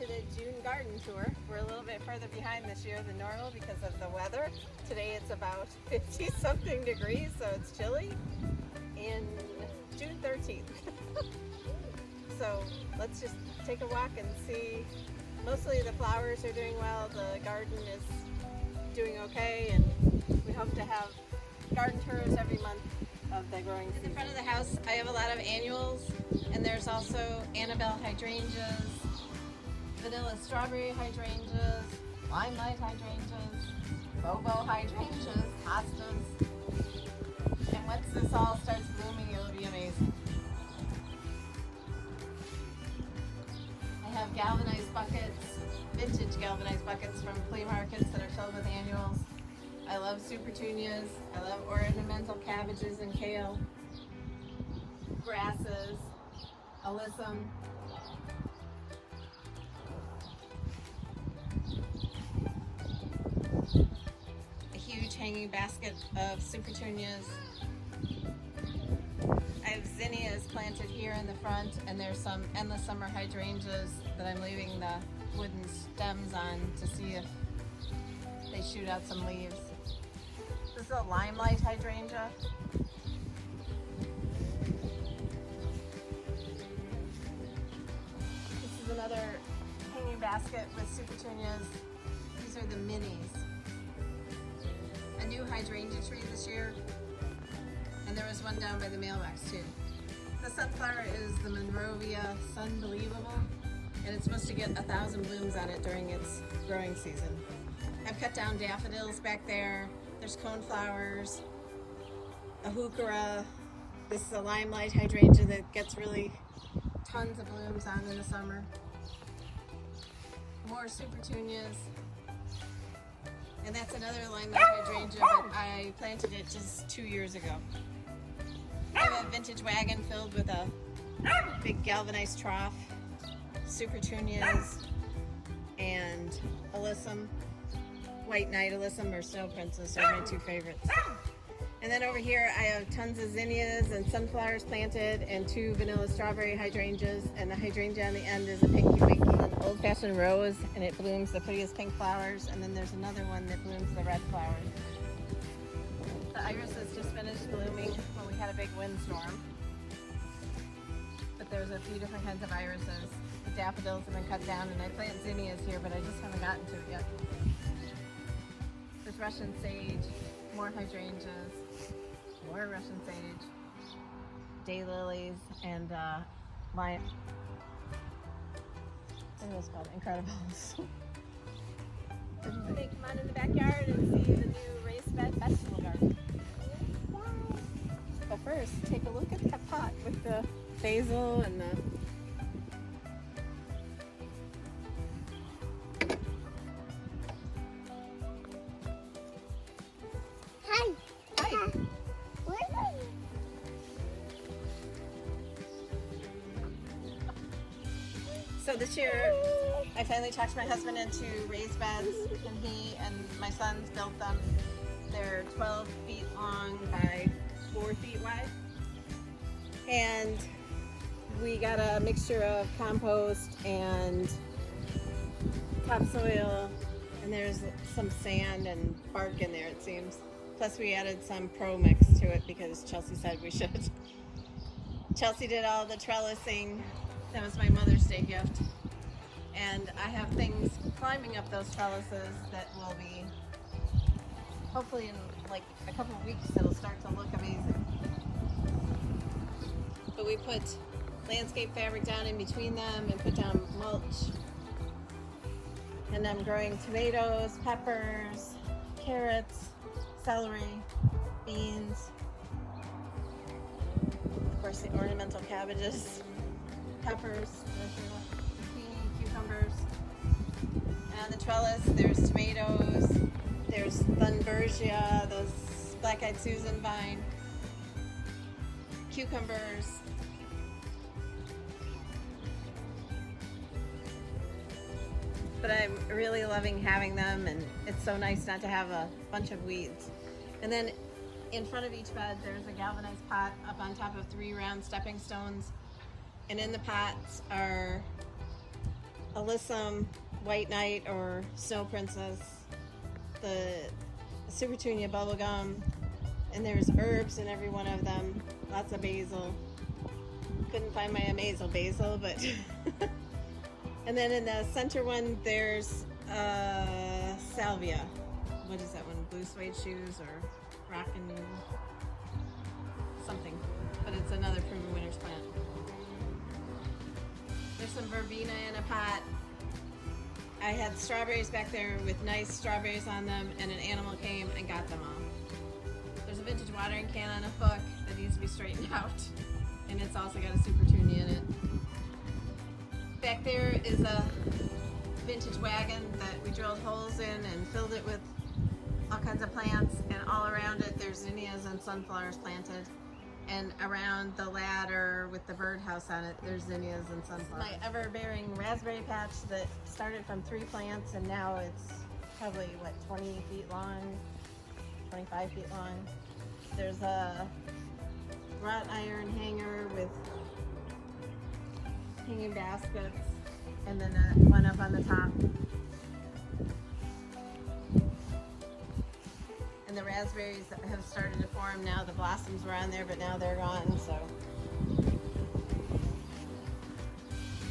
to the June garden tour. We're a little bit further behind this year than normal because of the weather. Today it's about 50 something degrees, so it's chilly, in June 13th. So let's just take a walk and see. Mostly the flowers are doing well, the garden is doing okay, and we hope to have garden tours every month of the growing season. In the front of the house I have a lot of annuals, and there's also Annabelle hydrangeas, vanilla strawberry hydrangeas, limelight hydrangeas, bobo hydrangeas, hostas, and once this all starts blooming it'll be amazing. I have galvanized buckets, vintage galvanized buckets from flea markets that are filled with annuals. I love supertunias, I love ornamental cabbages and kale, grasses, alyssum. A huge hanging basket of supertunias. I have zinnias planted here in the front, and there's some endless summer hydrangeas that I'm leaving the wooden stems on to see if they shoot out some leaves. This is a limelight hydrangea. This is another hanging basket with supertunias. These are the minis. A new hydrangea tree this year, and there was one down by the mailbox too. The sunflower is the Monrovia Sunbelievable, and it's supposed to get 1,000 blooms on it during its growing season. I've cut down daffodils back there. There's coneflowers, a heuchera. This is a limelight hydrangea that gets really tons of blooms on in the summer. More supertunias. And that's another limelight hydrangea, but I planted it just 2 years ago. I have a vintage wagon filled with a big galvanized trough, supertunias, and alyssum. White Night Alyssum or Snow Princess are my two favorites. And then over here I have tons of zinnias and sunflowers planted, and 2 vanilla strawberry hydrangeas, and the hydrangea on the end is a pinky winky, an old-fashioned rose, and it blooms the prettiest pink flowers, and then there's another one that blooms the red flowers. The irises just finished blooming when we had a big windstorm, but there's a few different kinds of irises. The daffodils have been cut down, and I plant zinnias here, but I just haven't gotten to it yet. There's Russian sage, more hydrangeas, more Russian sage, daylilies, and what are those called? Incredibles. Come on in the backyard and see the new raised bed vegetable garden. But first, take a look at that pot with the basil and the So this year, I finally talked my husband into raised beds, and he and my sons built them. They're 12 feet long by 4 feet wide. And we got a mixture of compost and topsoil, and there's some sand and bark in there, it seems. Plus we added some Pro Mix to it because Chelsea said we should. Chelsea did all the trellising. That was my Mother's Day gift. And I have things climbing up those trellises that will be, hopefully in like a couple of weeks, it'll start to look amazing. But we put landscape fabric down in between them and put down mulch. And I'm growing tomatoes, peppers, carrots, celery, beans, of course the ornamental cabbages, peppers, zucchini, cucumbers. And on the trellis there's tomatoes, there's Thunbergia, those black-eyed Susan vine, cucumbers, but I'm really loving having them, and it's so nice not to have a bunch of weeds. And then in front of each bed there's a galvanized pot up on top of 3 round stepping stones, and in the pots are Alyssum, White Knight or Snow Princess, the Supertunia bubblegum, and there's herbs in every one of them. Lots of basil. Couldn't find my Amazel basil, but and then in the center one there's salvia. What is that one? Blue suede shoes or rockin' something, but it's another proven winter's plant. There's some verbena in a pot. I had strawberries back there with nice strawberries on them, and an animal came and got them all. There's a vintage watering can on a hook that needs to be straightened out, and it's also got a Supertunia in it. Back there is a vintage wagon that we drilled holes in and filled it with all kinds of plants, and all around it there's zinnias and sunflowers planted. And around the ladder with the birdhouse on it, there's zinnias and sunflowers. My ever-bearing raspberry patch that started from 3 plants and now it's probably, what, 20 feet long, 25 feet long. There's a wrought iron hanger with hanging baskets, and then one up on the top. And the raspberries have started to form now. The blossoms were on there, but now they're gone, so.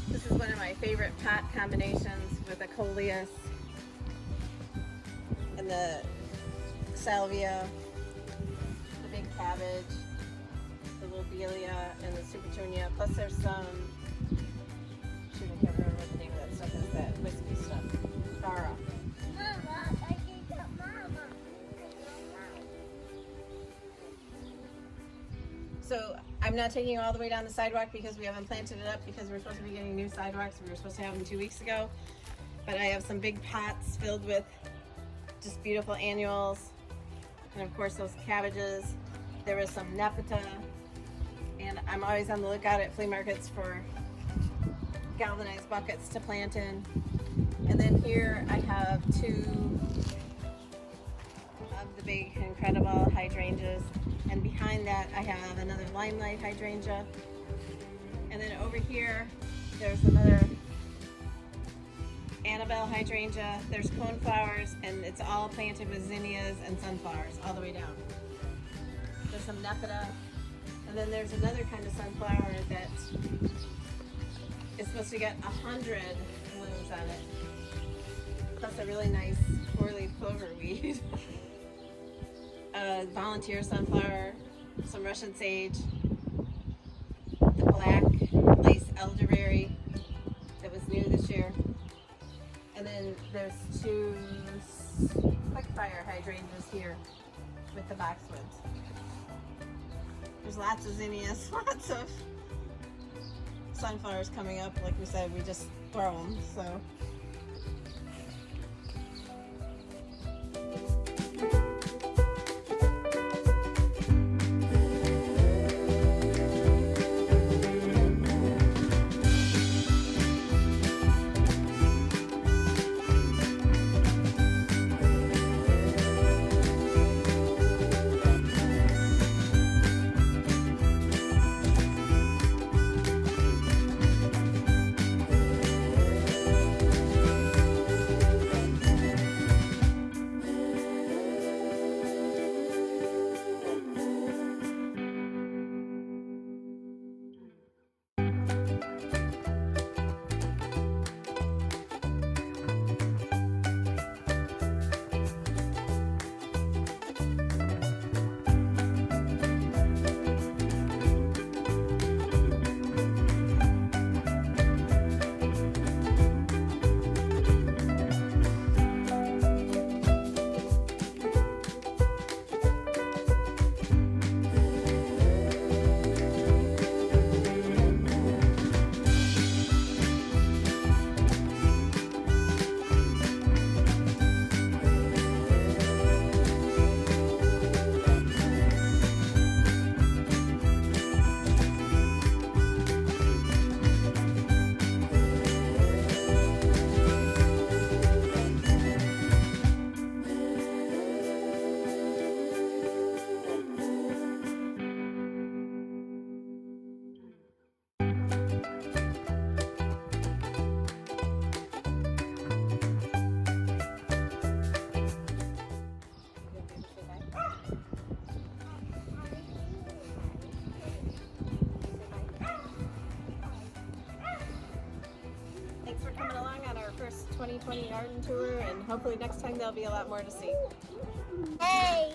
This is one of my favorite pot combinations with the coleus and the salvia, the big cabbage, the lobelia, and the Supertunia. Plus there's some, shoot, I can't remember what the name of that stuff is, that whiskey stuff. Farra. So I'm not taking it all the way down the sidewalk because we haven't planted it up, because we're supposed to be getting new sidewalks. We were supposed to have them 2 weeks ago. But I have some big pots filled with just beautiful annuals. And of course those cabbages. There was some nepeta. And I'm always on the lookout at flea markets for galvanized buckets to plant in. And then here I have 2 of the big incredible hydrangeas. And behind that I have another limelight hydrangea. And then over here there's another Annabelle hydrangea. There's coneflowers, and it's all planted with zinnias and sunflowers all the way down. There's some nepeta. And then there's another kind of sunflower that is supposed to get 100 blooms on it. Plus a really nice 4-leaf clover weed. Volunteer sunflower, some Russian sage, the black lace elderberry that was new this year, and then there's 2 quick fire hydrangeas here with the boxwoods. There's lots of zinnias, lots of sunflowers coming up. Like we said, we just throw them, so. June2020 garden tour, and hopefully next time there'll be a lot more to see. Hey!